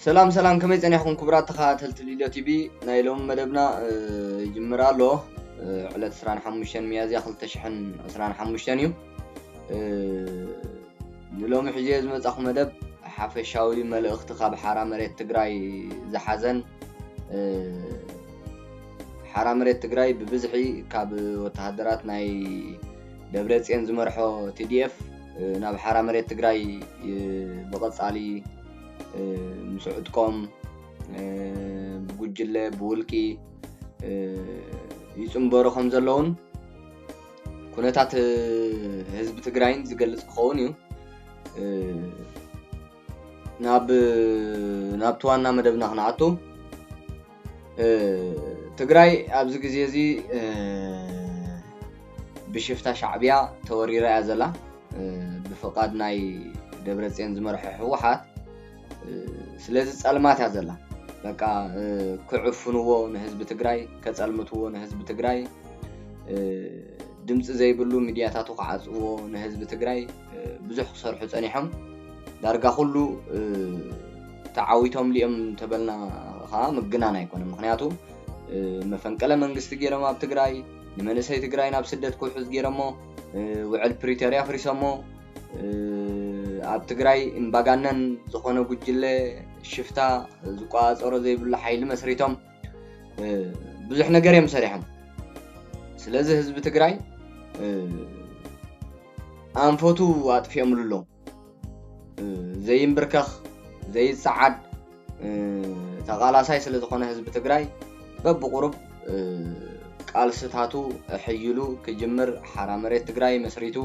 سلام سلام كما يزنيحكم كبرات تخاتل تليلو تي بي نايلوم مدبنا يجمرالو على سران حموشن ميازيا خلتشحن سران حموشن يو نلوم حجيز مصاخ مدب حفشاوي ملእኽትኻ بحرا مريت تግራይ زحزن حرا مريت تግራይ ببزحي ካብ ወተሃደራት ናይ ደብረጽዮን ዝመርሖ TDF ናብ حرا مريت تግራይ بقصالي مسعودكم بوجله بولكي يصنبرخم زلون كونتات حزب تግራይን ዝገልጽ ክኸውን እዩ ናብ ተዋና መደብና ክናኣቱ ትግራይ ኣብዚ ግዜ እዚ ብሽፍታ ሻዕብያ ተወሪራ እያ ዘላ ብፍቃድ ናይ ደብረጽዮን ዝመርሖ ህወሓት ስለዚህ ጸልማት ያዘላ በቃ ክዕፍንዎ ንህዝብ ትግራይ ከጸልምትዎ ንህዝብ ትግራይ ድምጽ ዘይብሉ ሚድያታቱ ከዓጽዎ ንህዝብ ትግራይ ብዙሕ ክሰርሑ ጸኒሖም ዳርጋ ኩሉ ተዓዊቶም ሊኦም ተበልና ኻ ምግናን ኣይኮነም ምክንያቱ መፈንቀለ መንግስቲ ገይሮም ኣብ ትግራይ ንመንሰይ ትግራይ ናብ ስደት ክውሕዝ ገይሮሞ ውዕል ፕሪቶሪያ ፍሪሶሞ ኣብ ትግራይ እምባጋነን ዝኾነ ጉጅለ ሽፍታ ዝቋፀሮ ዘይብሉ ሓይሊ መስሪቶም ብዙሕ ነገር እዮም ሰሪሖም ስለዚ ህዝቢ ትግራይ ኣንፈቱ ኣጥፊኦምሉ ዘይምብርከኽ ዘይሰዓድ ተቃላሳይ ስለ ዝኾነ ህዝቢ ትግራይ በብቁርብ ቃልስታቱ ሕይሉ ክጅምር ሓራ መሬት ትግራይ መስሪቱ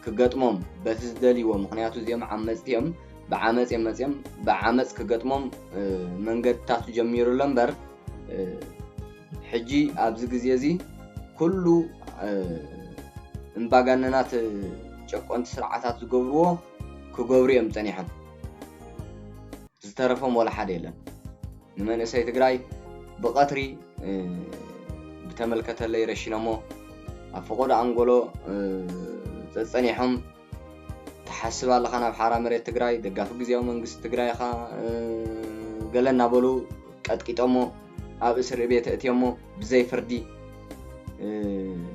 ክገጥሞም በትዝደልይዎ ምክንያቱ እዚኦም ዓመጽቲኦም ብዓመጽ የመጽዮም ብዓመጽ ክገጥሞም መንገድታቱ ጀሚሩሎ እምበር ሕጂ ኣብዚ ግዜ እዚ ኩሉ እምባጋነናት ጨቆንቲ ስርዓታት ዝገብርዎ ክገብሩ እዮም ጸኒሖም ዝተረፈም ወላ ሓደ የለን ንመንእሰይ ትግራይ ብቐትሪ ብተመልከተለይ ረሽኖሞ ኣብ ፈቆዶ አንጎሎ ጸጸኒሖም ተሓስባ ለኻ ናብ ሓራ መሬት ትግራይ ደጋፊ ግዜያዊ መንግስቲ ትግራይ ኻ ገለና በሉ ቀጥቂጦሞ ኣብ እስር ቤት እትዮሞ ብዘይ ፍርዲ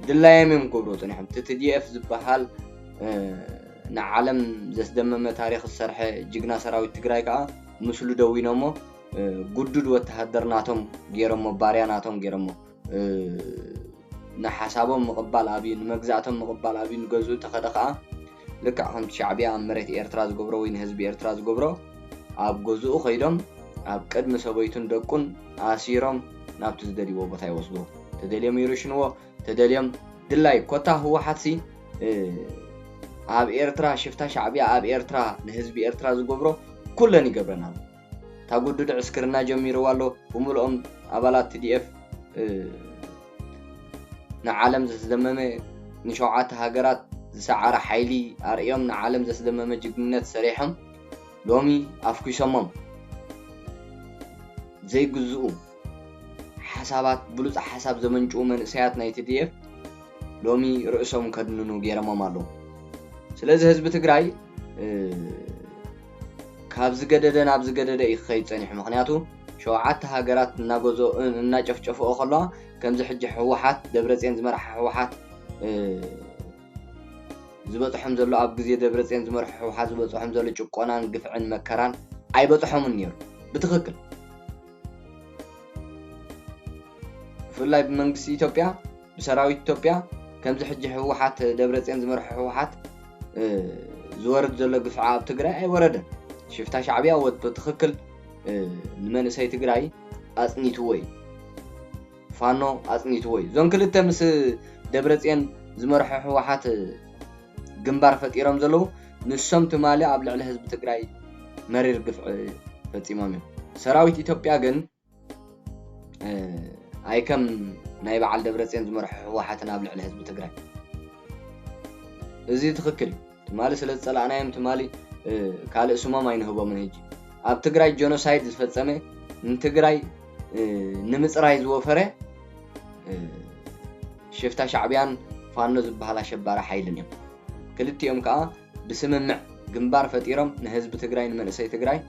ድላዮም እዮም ክገብሩ ጸኒሖም TDF ዝበሃል ንዓለም ዘስደመመ ታሪኽ ዝሰርሐ ጅግና ሰራዊት ትግራይ ከዓ ምስሉ ደዊኖሞ ጉዱድ ወተሃደርናቶም ገይሮሞ ባርያናቶም ገይሮሞ نحسابهم مقبل أبين مجزاتهم مقبل أبين جزء تخدقة لك هم شعبية مريت إيرتراز جبرو وين حزب إيرتراز جبرو أب جزء خيرهم أب كد مسويتون دكون عسيرهم نبتز دلي وبتاعي وصلوا تدليم يروشنوا تدليم دلاي كوتا هو حدسي أب إيرترا شفتها شعبية أب إيرترا نحزب إيرتراز جبرو كلني جبرنا تقول عسكرنا جميرو والله وملهم أبلات TDF نعلم زسدممه نشوعات هاجرات زسعر حيلي أريهم نعلم زسدممه جبنات سريحهم لومي أفكي سمم زي جزء حسابات بلوز حساب زمن جو من سياتنا TDF لومي رؤسهم كدنونو غير مالو سلازي حزب تግራይ ካብዝ ገደደ ናብዝ ገደደ ይኸይ ጸኒሕ ምክንያቱ ሸውዓተ ሃገራት እናጎዞ እናጨፍጨፈኦ ከሎ ከምዚ ሕጂ ህወሓት ደብረጽዮን ዝመርሐ ህወሓት ዝበፅሖም ዘሎ ኣብ ግዜ ደብረጽዮን ዝመርሐ ህወሓት ዝበፅሖም ዘሎ ጭቆናን ግፍዕን መከራን ኣይበፅሖምን ነይሩ ብትኽክል ፍላይ ብመንግስቲ ኢትዮጵያ ብሰራዊት ኢትዮጵያ ከምዚ ሕጂ ህወሓት ደብረጽዮን ዝመርሐ ህወሓት ዝወርድ ዘሎ ግፍዓ ኣብ ትግራይ ኣይወረደን ሽፍታ ሻዕብያ ወጥቶ ትኽክል ንመንእሰይ ትግራይ ኣጽኒትወይ ፋኖ ኣጽኒትወይ ዞን ክልተ ምስ ደብረጽዮን ዝመርሐ ህወሓት ግንባር ፈጢሮም ዘለው ንሶም ትማሊ ኣብ ልዕሊ ህዝቢ ትግራይ መሪር ግፍዕ ፈጺሞም እዮም ሰራዊት ኢትዮጵያ ግን ኣይከም ናይ በዓል ደብረጽዮን ዝመርሐ ህወሓትን ኣብ ልዕሊ ህዝቢ ትግራይ እዚ ትኽክል ትማሊ ስለ ዝጸላእናዮም ትማሊ ካልእ ስሞም ኣይንህቦምን ሕጂ ኣብ ትግራይ ጆኖሳይድ ዝፈጸመ ንትግራይ ንምጽራይ ዝወፈረ ሽፍታ ሻዕብያን ፋኖ ዝበሃል ኣሸባሪ ሓይልን እዮም ክልቲኦም ከዓ بسممع جنبار فتيرم نهزب تجراي من سي تجراي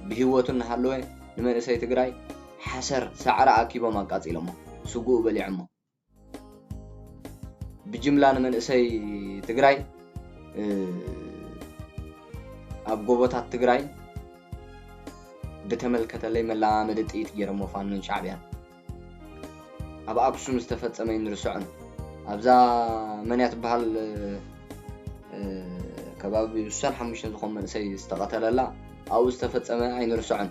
بهوتن هالوه نمن إسي تجراي حسر سعر أكيبا ما قاتل ما سجوا بلعمه بجملة نمن إسي تجراي أبجوبات تجراي بتملكت اللي ملا مدت إيت جرمو فانن شعبيان أبا أكسو مستفاد سمين رسعن أبزا منيات بهال كباب يوسان حمشن زخون من سي استقتل لا أو استفاد سمين عين رسعن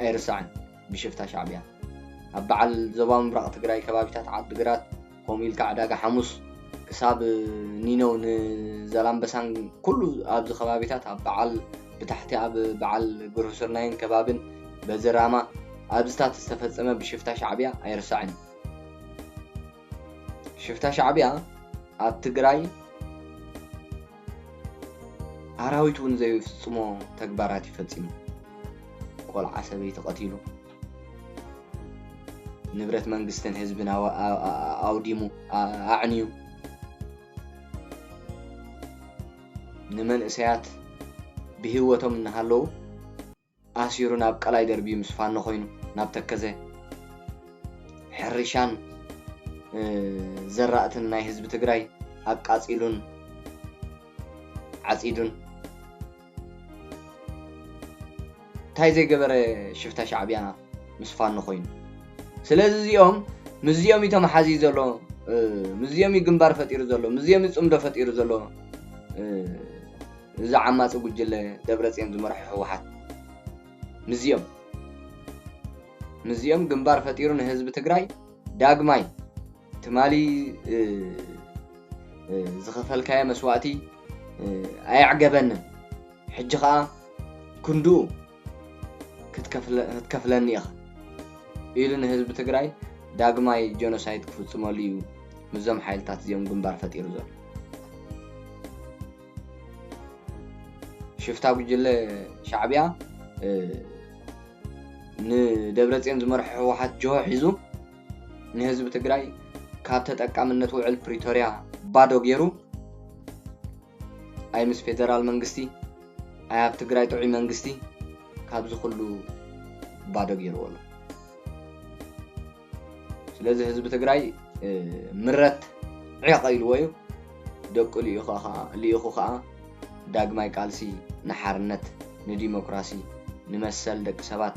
أي رسعن بشفتها شعبيان أبا على زبان برقة تقراي كبابتات عاد قرات قوميل كعداقة حمص كساب نينو زلام بسان كله أبز خبابتات أبا على بتحتي بعل جروسرناين كبابن بزراما أبستات استفاد سما بشفتها شعبية أيرسعن شفتها شعبية أبتقراي عراويتون زي فصمو تكبارات يفتصمو قول عسبي تقتيلو نبرت منقستن حزبنا أوديمو أعنيو نمن إسيات بهوتهم نهالو أسيرو ناب قلاي دربي مسفان نخوينو ناب تكزي حرشان زرعتن ناي حزب تقراي أقاصيلون عصيدون تاي زي قبر شفتا شعبيانا مسفان نخوينو سلازي يوم مزيومي تمحازي زلو مزيومي قنبار فتير زلو مزيومي صمدو فتير زلو إذا عمات وجل دبرتين زمرح واحد مزيوم جنبار فتيرون حزب تجراي داغماي تمالي زخفل كاي مسواتي أي عجبن حجقة كندو كتكفلني أخ إيلن حزب تجراي داغماي جينوسايد كفصماليو مزم حيلتات زيوم جنبار فتيرو زل شفتها بجل شعبية ندبرتين زمرح واحد جوه حيزو نهزب تجراي كابتت أكامل وعل بريتوريا بادو جيرو أي مس فيدرال منغستي أي هاب تجراي توعي منغستي كابزو خلو بادو جيرو والله سلازي هزب تجراي مرت عقايل ويو دوكو ليخو خا داغماي قالسي نحرنت نديمقراسي نمسل دك سبات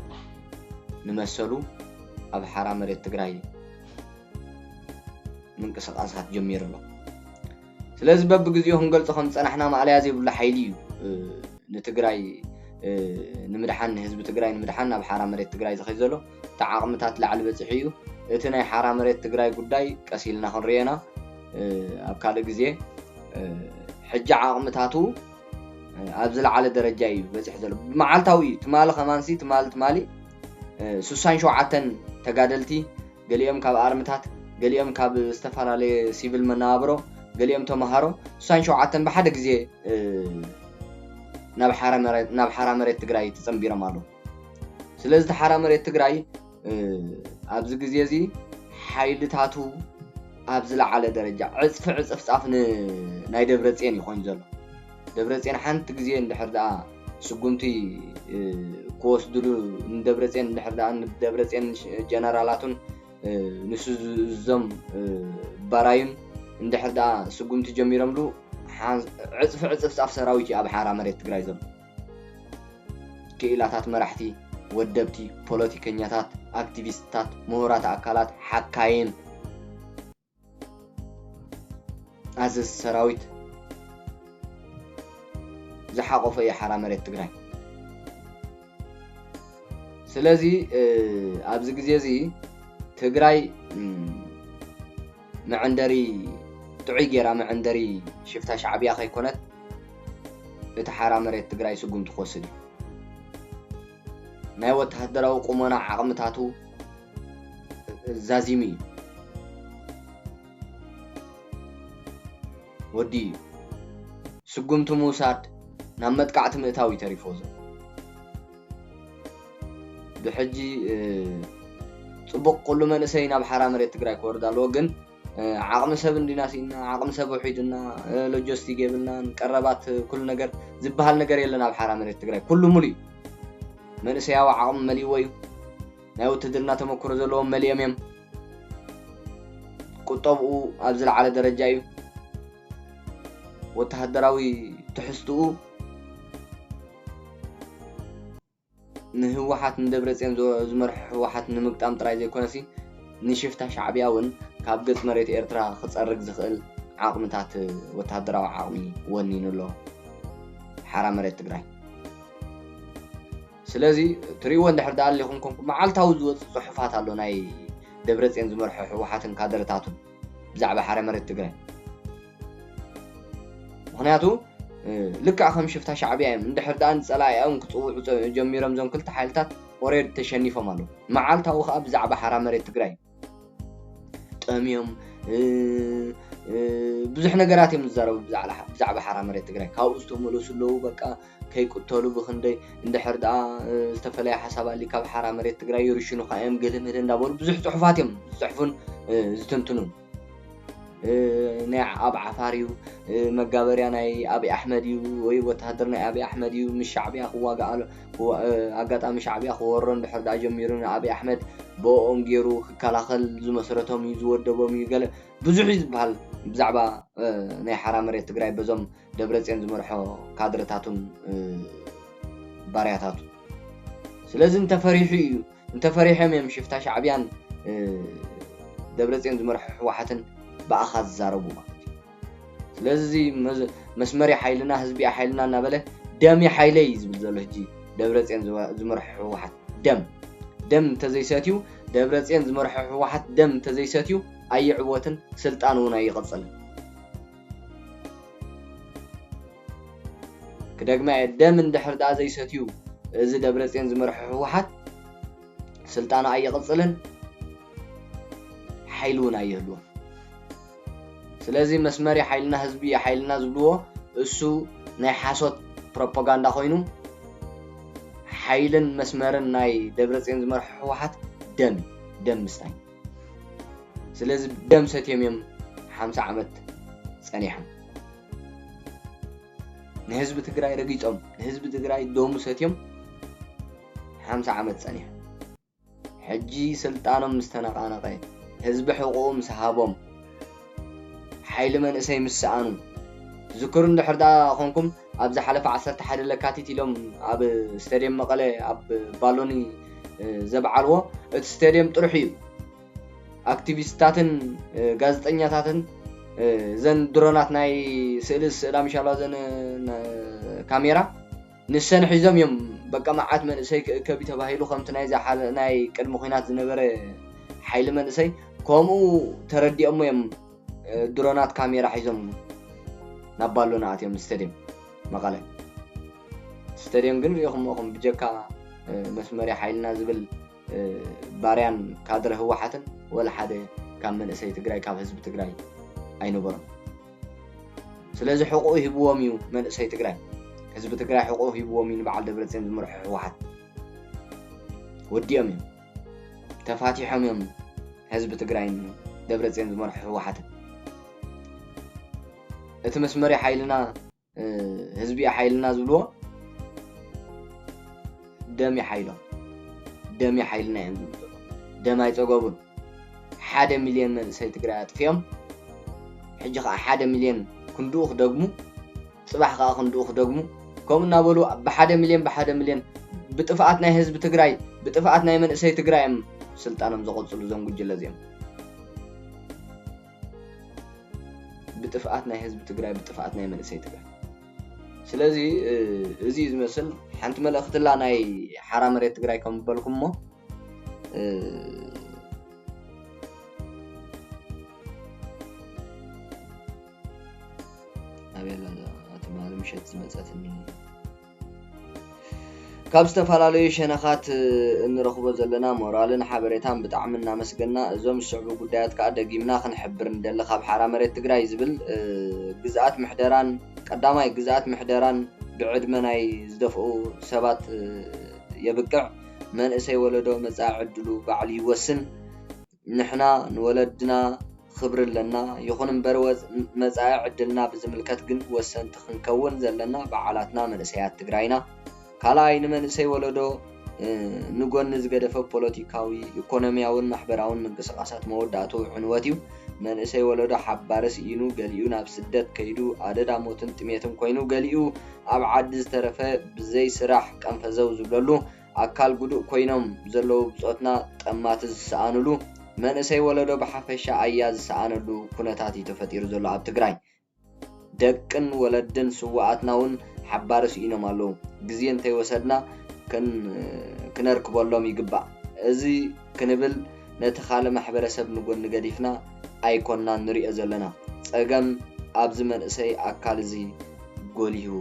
نمسلو اب حرام مريت تግራይ منقسقاسات جميرلو ስለዚህ በብግዚኡ ህንገልጽ ከም ጸናሕና ማዕልያ ዘይብሉ ሓይሊ እዩ ንትግራይ ንምድሓን ህዝቢ ትግራይ ንምድሓን ኣብ ሓራ መሬት ትግራይ ዝኸይ ዘሎ ተዓቕምታት ላዕሊ በጽሕ እዩ እቲ ናይ ሓራ መሬት ትግራይ ጉዳይ ቀሲልና ክንርየና ኣብ ካልእ ግዜ ሕጂ ዓቕምታቱ ኣብ ዝለዓለ ደረጃ እዩ በጽሕ ዘሎ መዓልታዊ ትማሊ ኸማንሲ ትማሊ 67 ተጋደልቲ ገሊኦም ካብ ኣርምታት ገሊኦም ካብ ዝተፈላለዩ ሲቪል መናብሮ ገሊኦም ተማሃሮ 67 ብሓደ ግዜ ናብ ሓራ መሬት ትግራይ ተጸምቢሮም ኣለዉ ስለዚ ሓራ መሬት ትግራይ ኣብዚ ግዜ እዚ ሓይልታቱ ኣብ ዝለዓለ ደረጃ ዕጽፍ ጻፍ ናይ ደብረጽዮን ይኾን ዘሎ ደብረጽዮን ሓንቲ ግዜ እንድሕር ደኣ ስጉምቲ ክወስድሉ ንደብረጽዮን እንድሕር ደኣ ንደብረጽዮን ጀነራላቱን ንሱ ዞም ባራዩን እንድሕር ደኣ ስጉምቲ ጀሚሮምሉ ዕጽፍ ጻፍ ሰራዊት ኣብ ሓራ መሬት ትግራይ ዘሎ ክኢላታት መራሕቲ ወደብቲ ፖለቲከኛታት አክቲቪስታት ምሁራት አካላት ሓካይን አዘዝ ሰራዊት ዝሓቆፈ የሓራ መሬት ትግራይ ስለዚ ኣብዚ ግዜ እዚ ትግራይ መዕንደሪ ጥዑይ ጌራ መዕንደሪ ሽፍታ ሻዕብያ ከይኮነት እቲ ሓራ መሬት ትግራይ ስጉምቲ ክወስድ ናይ ወተሃደራዊ ቁመና ዓቕምታቱ ዛዚሚ ወዲ ስጉምቲ ሙሳድ ናብ መጥቃዕቲ ምእታዊ ተሪፎ ዘሎ ብሕጂ ጽቡቕ ኩሉ መንእሰይ ናብ ሓራ መሬት ትግራይ ክወርድ ኣለዎ ግን ዓቕሚ ሰብ እንዲናሲና ዓቕሚ ሰብ ውሒድና ሎጂስቲክ የብልና ቀረባት ኩሉ ነገር ዝበሃል ነገር የለን ኣብ ሓራ መሬት ትግራይ ኩሉ ሙሉእ መንእሰያዊ ዓቕሚ መሊእዎ እዩ ናይ ውትድርና ተመክሮ ዘለዎም መሊኦም እዮም ቁጠብኡ ኣብ ዝለዓለ ደረጃ እዩ ወተሃደራዊ ትሕዝትኡ ንህወሓት ንደብረፅዮን ዝመርሑ ህወሓት ንምግጣም ጥራይ ዘይኮነሲ ንሽፍታ ሻዕብያ እውን ካብ ገጽ መሬት ኤርትራ ክጸርግ ዝኽእል ዓቕምታት ወተሃደራዊ ዓቕሚ ወኒኑ ኣሎ ሓራ መሬት ትግራይ ስለዚ ትሪእዎ እንድሕር ዳኣ ኣለኹም ኮንኩም መዓልታዊ ዝወፅእ ጽሑፋት ኣሎ ናይ ደብረፅዮን ዝመርሑ ህወሓትን ካድረታቱን ብዛዕባ ሓራ መሬት ትግራይ ምክንያቱ ልክዕ ከም ሽፍታ ሻዕብያ እዮም እንድሕር ዳኣ ንጸላእኦም ክጽውዑ ጀሚሮም ዞም ክልተ ሓይልታት ኦሬድ ተሸኒፎም ኣለዉ መዓልታዊ ከዓ ብዛዕባ ሓራ መሬት ትግራይ ጠምዮም ብዙሕ ነገራት እዮም ዝዛረቡ ብዛዕባ ሓራ መሬት ትግራይ ካብኡ ዝተመለሱ ኣለዉ በቃ ከይቁተሉ ብክንደይ እንድሕር ዳኣ ዝተፈለየ ሓሳብ ኣሊ ካብ ሓራ መሬት ትግራይ ይርሽኑ ካዮም ገለመለ እንዳበሉ ብዙሕ ጽሑፋት እዮም ዝጽሕፉን ዝትንትኑን ናይ ኣብ ዓፋር እዩ መጋበርያ ናይ ኣብይ ኣሕመድ እዩ ወይ ወተሃደር ናይ ኣብይ ኣሕመድ እዩ ምስ ሻዕብያ ክዋጋእ ኣጋጣሚ ሻዕብያ ክወሮ እንድሕር ዳኣ ጀሚሩ ንኣብይ ኣሕመድ ብኦም ገይሩ ክከላኸል ዝመስረቶም እዩ ዝወደቦም እዩ ገለ ብዙሕ እዩ ዝበሃል ብዛዕባ ናይ ሓራ መሬት ትግራይ በዞም ደብረፅዮን ዝመርሖ ካድረታቱን ባርያታቱ ስለዚ እንተፈሪሑ እዩ እንተፈሪሖም እዮም ሽፍታ ሻዕብያን ደብረፅዮን ዝመርሖ ህወሓትን بأخذ زاربو ማለት ስለዚ መስመር ሓይልና ህዝቢ ሓይልና እናበለ ደም ሓይለይ ዝብል ዘሎ ሕጂ ደብረፅዮን ዝመርሑ ህወሓት ደም ተዘይሰትዩ ደብረፅዮን ዝመርሑ ህወሓት ደም ተዘይሰትዩ ኣይዕወትን ስልጣን እውን ኣይቀጽል كدغማ ደም እንድሕር ዳኣ ዘይሰትዩ እዚ ደብረፅዮን ዝመርሑ ህወሓት ስልጣን ኣይቀጽልን ሓይሉ እውን ኣይህልዎ ስለዚ መስመር ሓይልና ህዝቢ ሓይልና ዝብልዎ እሱ ናይ ሓሶት ፕሮፓጋንዳ ኮይኑ ሓይልን መስመርን ናይ ደብረፅዮን ዝመርሑ ህወሓት ደም ምስታይ ስለዚ ደም ሰትዮም 50 ዓመት ጸኒሖም ንህዝቢ ትግራይ ረጊጾም ንህዝቢ ትግራይ ደሙ ሰትዮም 50 ዓመት ጸኒሖም ሕጂ ስልጣኖም ምስተነቃነቀ ህዝቢ ሕቁቁ ምስሃቦም حيل من اسي مسانو ذكر اندحر دا خونكم اب زحلف 11 لكاتيت لهم اب ستاديوم مقله اب بالوني زبعلو ات ستاديوم طرحيو اكتيفيستاتن غازطنياتاتن زن درونات ناي سيلس لا ان شاء الله زن كاميرا نسن حزم يوم بقى معات من اسي كبي تباهيلو خمت ناي زحال ناي قدم خينات زنبره حيل من اسي كومو ترديهم يم درونات كاميرا حيزم نبالونا اتيم ستاديوم مقاله ستاديوم ግን ይኹም بجكا መስመርያ ሓይልና ዝብል ባርያን ካድረ ህወሓትን ወላ ሓደ ካብ መንእሰይ ትግራይ ካብ ህዝቢ ትግራይ ኣይነበሮም ስለዚ ሕቁ ይህብዎም እዩ መንእሰይ ትግራይ ህዝቢ ትግራይ ሕቁ ይህብዎም እዩ በዓል ደብረፅዮን ዝመርሑ ህወሓት ወዲኦም እዮም ተፋቲሖም እዮም ህዝቢ ትግራይ ደብረፅዮን ዝመርሑ ህወሓት እቲ መስመር ሓይልና ህዝቢ ሓይልና ዝብልዎ ደም ሓይልና እዮም ዝብልዎ ደም ኣይፀገቡን 1 ሚልዮን መንእሰይ ትግራይ ኣጥፍዮም ሕጂ ከዓ 1 ሚልዮን ክንዱኡ ክደግሙ ጽባሕ ከዓ ክንዱኡ ክደግሙ ከም እናበሉ ብ1 ሚልዮን ብጥፋኣት ናይ ህዝቢ ትግራይ ብጥፋኣት ናይ መንእሰይ ትግራይ ስልጣኖም ዘቆጽሉ ዞም ጉጅለ እዚኦም بطفئات ناي حزب تግራይ بطفئات ناي منسي تግራይ ስለዚህ እዚ ዝመስል ሓንቲ መልእኽቲ ላ ናይ ሓራ መሬት ትግራይ ከም በልኩምሞ ኣበላ ኣተማለ ምሸት ዝመጻትኒ ካብ ዝተፈላለዩ ሸነኻት እንረኽቦ ዘለና ሞራልን ሓበሬታን ብጣዕሚ እናመስገና እዞም ዝስዕቡ ጉዳያት ከዓ ደጊምና ክንሕብር እንደለ ካብ ሓራ መሬት ትግራይ ዝብል ግዝኣት ምሕደራን ቀዳማይ ግዝኣት ምሕደራን ብዕድመ ናይ ዝደፍኡ ሰባት የብቅዕ መንእሰይ ወለዶ መጻዕ ዕድሉ ባዕሉ ይወስን ንሕና ንወለድና ክብር ኣለና ይኹን እምበር መጻዕ ዕድልና ብዝምልከት ግን ወሰንቲ ክንከውን ዘለና በዓላትና መንእሰያት ትግራይና ካልኣይ ንመንእሰይ ወለዶ ንጎን ዝገደፈ ፖለቲካዊ ኢኮኖሚያውን ማሕበራውን ምንቅስቃሳት መወዳእቱ ዕንወት እዩ መንእሰይ ወለዶ ሓባርስ ኢኑ ገሊኡ ናብ ስደት ከይዱ ኣደዳ ሞትን ጥሜትን ኮይኑ ገሊኡ ኣብ ዓዲ ዝተረፈ ብዘይ ስራሕ ቀንፈዘው ዝብለሉ ኣካል ጉዱእ ኮይኖም ዘለዉ ብፆትና ጠማት ዝሰኣንሉ መንእሰይ ወለዶ ብሓፈሻ ኣያ ዝሰኣነሉ ኩነታት እዩ ተፈጢሩ ዘሎ ኣብ ትግራይ ደቅን ወለድን ስዋኣትና እውን ሓባርስ ኢኖም ኣለዉ ግዜ እንተይወሰድና ክነርክበሎም ይግባእ እዚ ክንብል ነቲ ካለ ማሕበረሰብ ንጎኒ ገዲፍና ኣይኮንና ንሪኦ ዘለና ፀገም ኣብዚ መንእሰይ ኣካል እዚ ጎሊሁ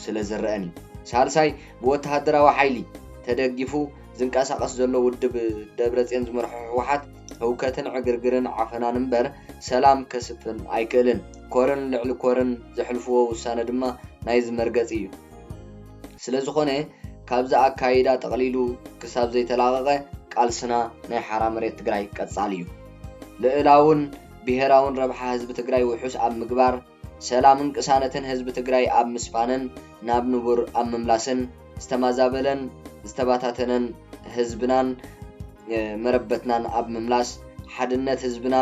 ስለ ዝረአኒ ሳልሳይ ብወተሃደራዊ ሓይሊ ተደጊፉ ዝንቀሳቀስ ዘሎ ውድብ ደብረፅዮን ዝመርሖ ህወሓት ህውከትን ዕግርግርን ዓፈናን እምበር ሰላም ከስፍን ኣይክእልን ኮርን ልዕሊ ኮርን ዘሕልፍዎ ውሳነ ድማ ናይ ዝመርገፂ እዩ ስለዝኾነ ካብዚ ኣካይዳ ጠቕሊሉ ክሳብ ዘይተላቐቐ ቃልስና ናይ ሓራ መሬት ትግራይ ቀጻሊ እዩ ልዕላውን ብሄራውን ረብሓ ህዝቢ ትግራይ ውሑስ ኣብ ምግባር ሰላምን ቅሳነትን ህዝቢ ትግራይ ኣብ ምስፋንን ናብ ንቡር ኣብ ምምላስን ዝተማዛበለን ዝተባታተነን ህዝብናን መረበትናን ኣብ ምምላስ ሓድነት ህዝብና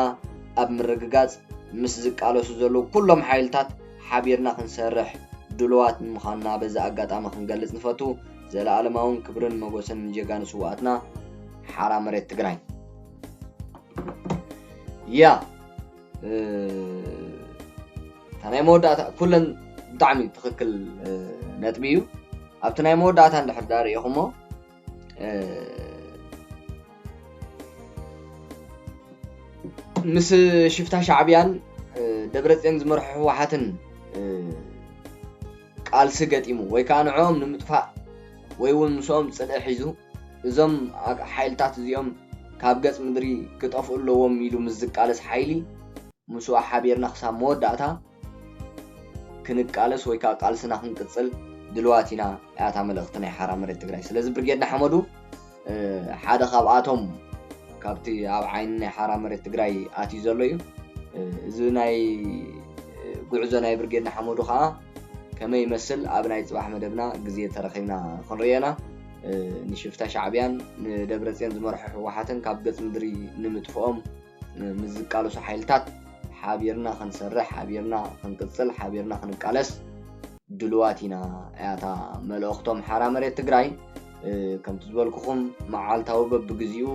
ኣብ ምርግጋጽ ምስ ዝቃለሱ ዘለዉ ኩሎም ሓይልታት ሓቢርና ክንሰርሕ ድልዋት ምዃንና በዚ ኣጋጣሚ ክንገልጽ ንፈቱ ዘለኣለማውን ክብርን መጎስን ጀጋን ስዋኣትና ሓራ መሬት ትግራይ ያ ታናይ መወዳእታ ኩለን ብጣዕሚ ትኽክል ነጥቢ እዩ ኣብቲ ናይ መወዳእታ እንድሕር ዳርኢኹሞ ምስ ሽፍታ ሻዕብያን ደብረፅዮን ዝመርሖ ህወሓትን ቃልሲ ገጢሙ ወይ ከዓ ንዕኦም ንምጥፋእ ወይ እውን ምስኦም ፅልኢ ሒዙ እዞም ሓይልታት እዚኦም ካብ ገጽ ምድሪ ክጠፍኡ ኣለዎም ኢሉ ምስ ዝቃለስ ሓይሊ ምስኡ ሓቢርና ክሳብ መወዳእታ ክንቃለስ ወይ ከዓ ቃልስና ክንቅፅል ድልዋት ኢና እያታ መልእኽቲ ናይ ሓራ መሬት ትግራይ ስለዚ ብርጌድና ሓመዱ ሓደ ካብኣቶም ካብቲ ኣብ ዓይኒ ናይ ሓራ መሬት ትግራይ ኣትዩ ዘሎ እዩ እዚ ናይ ጉዕዞ ናይ ብርጌድና ሓመዱ ከዓ ከመይ ይመስል ኣብ ናይ ፅባሕ መደብና ግዜ ተረኺብና ክንሪአና ንሽፍታ ሻዕብያን ንደብረፅዮን ዝመርሖ ህወሓትን ካብ ገጽ ምድሪ ንምጥፍኦም ምስ ዝቃለሱ ሓይልታት ሓቢርና ክንሰርሕ ሓቢርና ክንቅፅል ሓቢርና ክንቃለስ ድልዋት ኢና እያታ መልእኽቶም ሓራ መሬት ትግራይ ከምቲ ዝበልኩኹም መዓልታዊ በብግዚኡ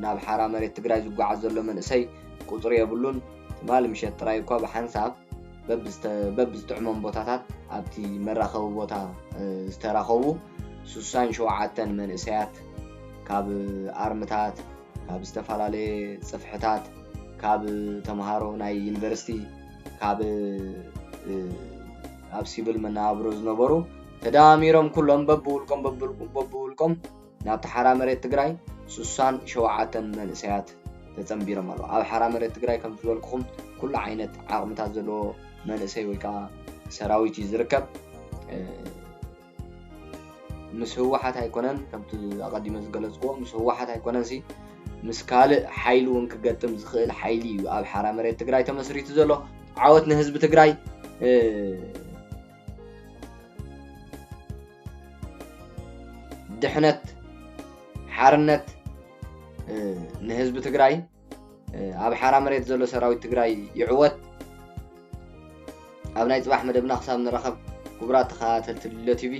ናብ ሓራ መሬት ትግራይ ዝጓዓዝ ዘሎ መንእሰይ ቁፅሪ የብሉን ትማል ምሸት ጥራይ እኳ ብሓንሳብ በብዝጥዕሞም ቦታታት ኣብቲ መራኸቢ ቦታ ዝተራኸቡ 67 መንእሰያት ካብ ኣርምታት ካብ ዝተፈላለየ ፅፍሕታት ካብ ተምሃሮ ናይ ዩኒቨርሲቲ ካብ ኣብ ሲቪል መነባብሮ ዝነበሩ ተዳሚሮም ኩሎም በብውልቆም ናብቲ ሓራ መሬት ትግራይ 67 መንእሰያት ተፀምቢሮም ኣለዉ ኣብ ሓራ መሬት ትግራይ ከም ዝበልኩኹም ኩሉ ዓይነት ዓቕምታት ዘለዎ መንእሰይ ወይ ከዓ ሰራዊት እዩ ዝርከብ ምስ ህወሓት ኣይኮነን ከምቲ ኣቐዲመ ዝገለጽክዎ ምስ ህወሓት ኣይኮነንሲ ምስ ካልእ ሓይሊ እውን ክገጥም ዝኽእል ሓይሊ እዩ ኣብ ሓራ መሬት ትግራይ ተመስሪቱ ዘሎ ዓወት ንህዝቢ ትግራይ ድሕነት ሓርነት ንህዝቢ ትግራይ ኣብ ሓራ መሬት ዘሎ ሰራዊት ትግራይ ይዕወት ኣብ ናይ ፅባሕ መደብና ክሳብ ንረኸብ ክቡራት ተኸታተልቲ ሉለ ቲቪ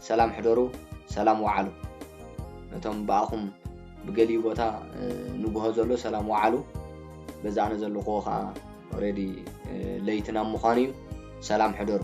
ሰላም ሕደሩ ሰላም ወዓሉ ነቶም በኣኹም ብገሊኡ ቦታ ንጉሆ ዘሎ ሰላም ወዓሉ በዛዕነ ዘለኽዎ ከዓ ኦልሬዲ ለይትና ምዃኑ እዩ ሰላም ሕደሩ